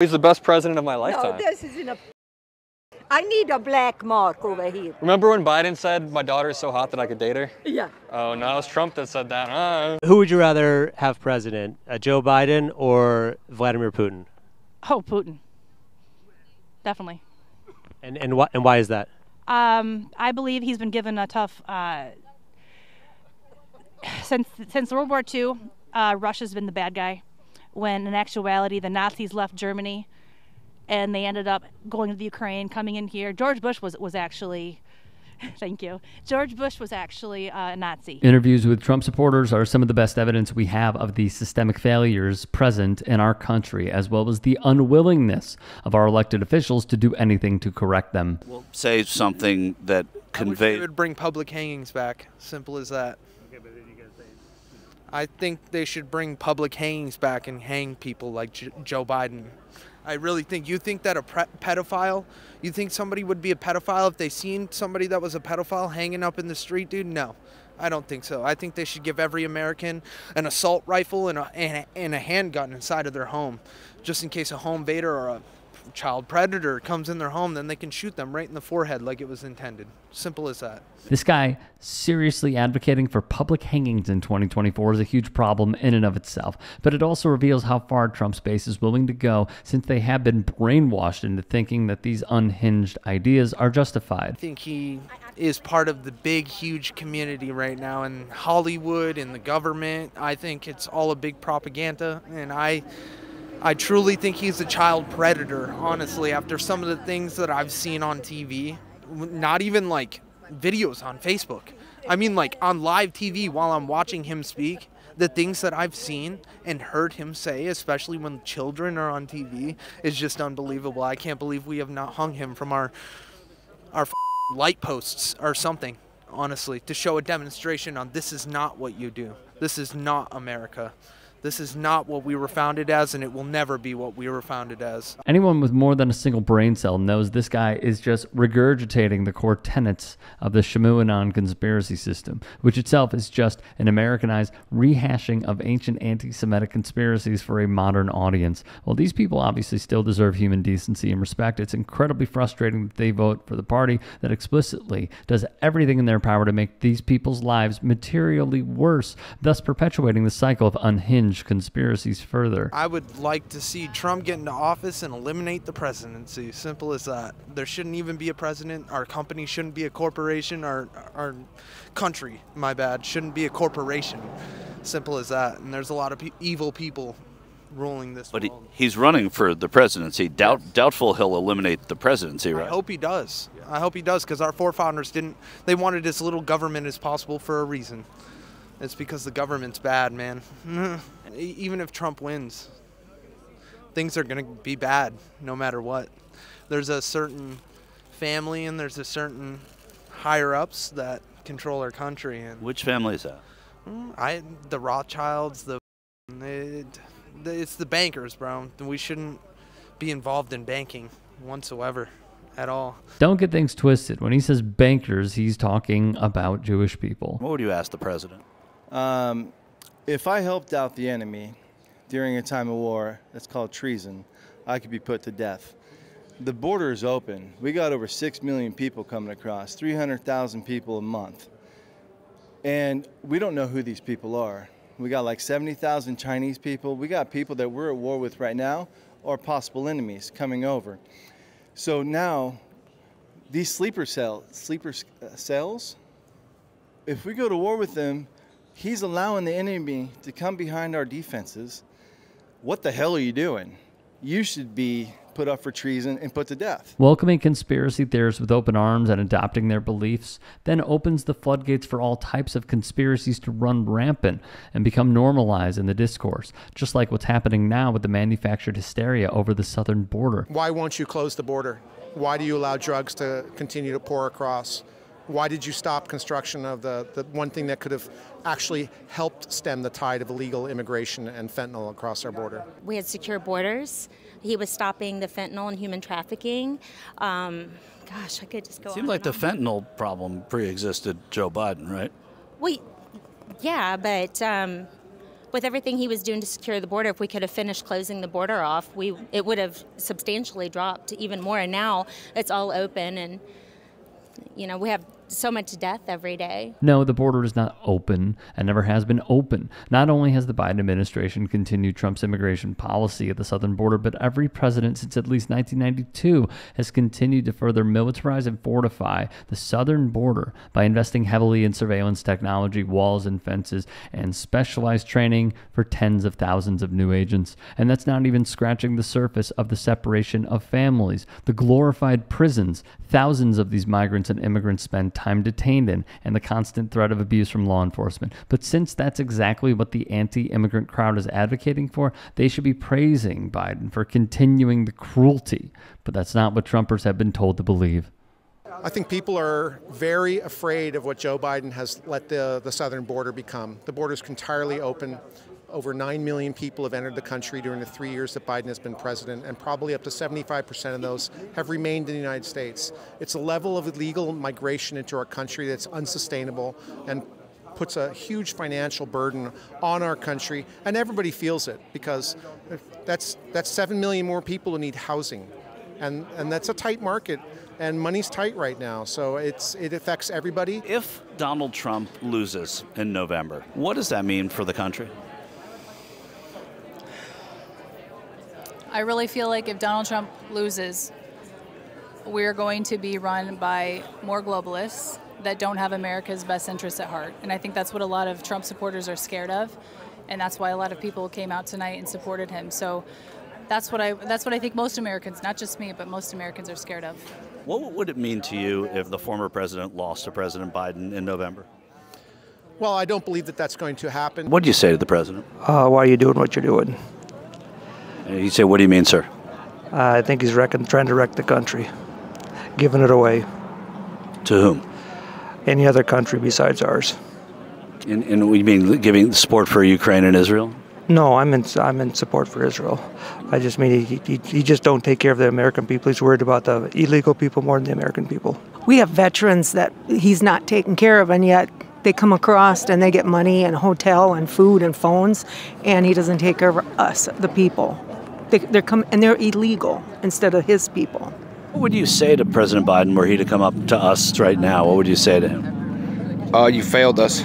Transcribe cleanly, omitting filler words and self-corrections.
He's the best president of my No, lifetime. this isn't a... I need a black mark over here. Remember when Biden said, my daughter is so hot that I could date her? Yeah. Oh, no, it's Trump that said that. Who would you rather have president, Joe Biden or Vladimir Putin? Oh, Putin. Definitely. And why is that? I believe he's been given a tough... Since World War II, Russia's been the bad guy, when in actuality the Nazis left Germany and they ended up going to the Ukraine, coming in here. George Bush was actually... Thank you. George Bush was actually a Nazi. Interviews with Trump supporters are some of the best evidence we have of the systemic failures present in our country, as well as the unwillingness of our elected officials to do anything to correct them. We'll say something that conveys... They would bring public hangings back. Simple as that. Okay, but then you gotta say... I think they should bring public hangings back and hang people like Joe Biden. I really think. You think that a pedophile, you think somebody would be a pedophile if they seen somebody that was a pedophile hanging up in the street, dude? No, I don't think so. I think they should give every American an assault rifle and a handgun inside of their home, just in case a home invader or a child predator comes in their home, then they can shoot them right in the forehead like it was intended. Simple as that. This guy seriously advocating for public hangings in 2024 is a huge problem in and of itself, but it also reveals how far Trump's base is willing to go, since they have been brainwashed into thinking that these unhinged ideas are justified. I think he is part of the big, huge community right now in Hollywood and the government. I think it's all a big propaganda, and I truly think he's a child predator, honestly, after some of the things that I've seen on TV. Not even like videos on Facebook. I mean like on live TV while I'm watching him speak. The things that I've seen and heard him say, especially when children are on TV, is just unbelievable. I can't believe we have not hung him from our light posts or something, honestly, to show a demonstration on this is not what you do. This is not America. This is not what we were founded as, and it will never be what we were founded as. Anyone with more than a single brain cell knows this guy is just regurgitating the core tenets of the Shamuanon conspiracy system, which itself is just an Americanized rehashing of ancient anti-Semitic conspiracies for a modern audience. While these people obviously still deserve human decency and respect, it's incredibly frustrating that they vote for the party that explicitly does everything in their power to make these people's lives materially worse, thus perpetuating the cycle of unhinged conspiracies further. I would like to see Trump get into office and eliminate the presidency. Simple as that. There shouldn't even be a president. Our company shouldn't be a corporation. Our country, my bad, shouldn't be a corporation. Simple as that. And there's a lot of evil people ruling this world. But he's running for the presidency. Doubtful he'll eliminate the presidency, right? I hope he does. I hope he does, because our forefathers didn't. They wanted as little government as possible for a reason. It's because the government's bad, man. Even if Trump wins, things are going to be bad no matter what. There's a certain family and there's a certain higher-ups that control our country. And which family is that? The Rothschilds, it's the bankers, bro. We shouldn't be involved in banking whatsoever. At all. Don't get things twisted. When he says bankers, he's talking about Jewish people. What would you ask the president? If I helped out the enemy during a time of war, that's called treason, I could be put to death. The border is open. We got over 6 million people coming across, 300,000 people a month. And we don't know who these people are. We got like 70,000 Chinese people. We got people that we're at war with right now or possible enemies coming over. So now, these sleeper cells, if we go to war with them, he's allowing the enemy to come behind our defenses. What the hell are you doing? You should be put up for treason and put to death. Welcoming conspiracy theorists with open arms and adopting their beliefs then opens the floodgates for all types of conspiracies to run rampant and become normalized in the discourse, just like what's happening now with the manufactured hysteria over the southern border. Why won't you close the border? Why do you allow drugs to continue to pour across? Why did you stop construction of the one thing that could have actually helped stem the tide of illegal immigration and fentanyl across our border? We had secure borders. He was stopping the fentanyl and human trafficking. Gosh, I could just go on. Seemed like the fentanyl problem pre-existed Joe Biden, right? Well, yeah, but with everything he was doing to secure the border, if we could have finished closing the border off, it would have substantially dropped even more. And now it's all open, and we have so much death every day. No, the border is not open and never has been open. Not only has the Biden administration continued Trump's immigration policy at the southern border, but every president since at least 1992 has continued to further militarize and fortify the southern border by investing heavily in surveillance technology, walls and fences, and specialized training for tens of thousands of new agents. And that's not even scratching the surface of the separation of families, the glorified prisons thousands of these migrants and immigrants spend time detained in, and the constant threat of abuse from law enforcement. But since that's exactly what the anti-immigrant crowd is advocating for, they should be praising Biden for continuing the cruelty. But that's not what Trumpers have been told to believe. I think people are very afraid of what Joe Biden has let the southern border become. The border is entirely open. Over 9 million people have entered the country during the 3 years that Biden has been president, and probably up to 75% of those have remained in the United States. It's a level of illegal migration into our country that's unsustainable and puts a huge financial burden on our country, and everybody feels it because that's 7 million more people who need housing, and that's a tight market. And money's tight right now, so it affects everybody. If Donald Trump loses in November, what does that mean for the country? I really feel like if Donald Trump loses, we're going to be run by more globalists that don't have America's best interests at heart. And I think that's what a lot of Trump supporters are scared of, and that's why a lot of people came out tonight and supported him. So that's what I think most Americans, not just me, but most Americans are scared of. What would it mean to you if the former president lost to President Biden in November? Well, I don't believe that that's going to happen. What do you say to the president? Why are you doing what you're doing? And he'd say, what do you mean, sir? I think he's trying to wreck the country, giving it away. To whom? Any other country besides ours. And you mean giving support for Ukraine and Israel? No, I'm in support for Israel. I just mean he just don't take care of the American people. He's worried about the illegal people more than the American people. We have veterans that he's not taking care of, and yet they come across and they get money and hotel and food and phones, and he doesn't take care of us, the people. They're illegal instead of his people. What would you say to President Biden were he to come up to us right now? What would you say to him? You failed us.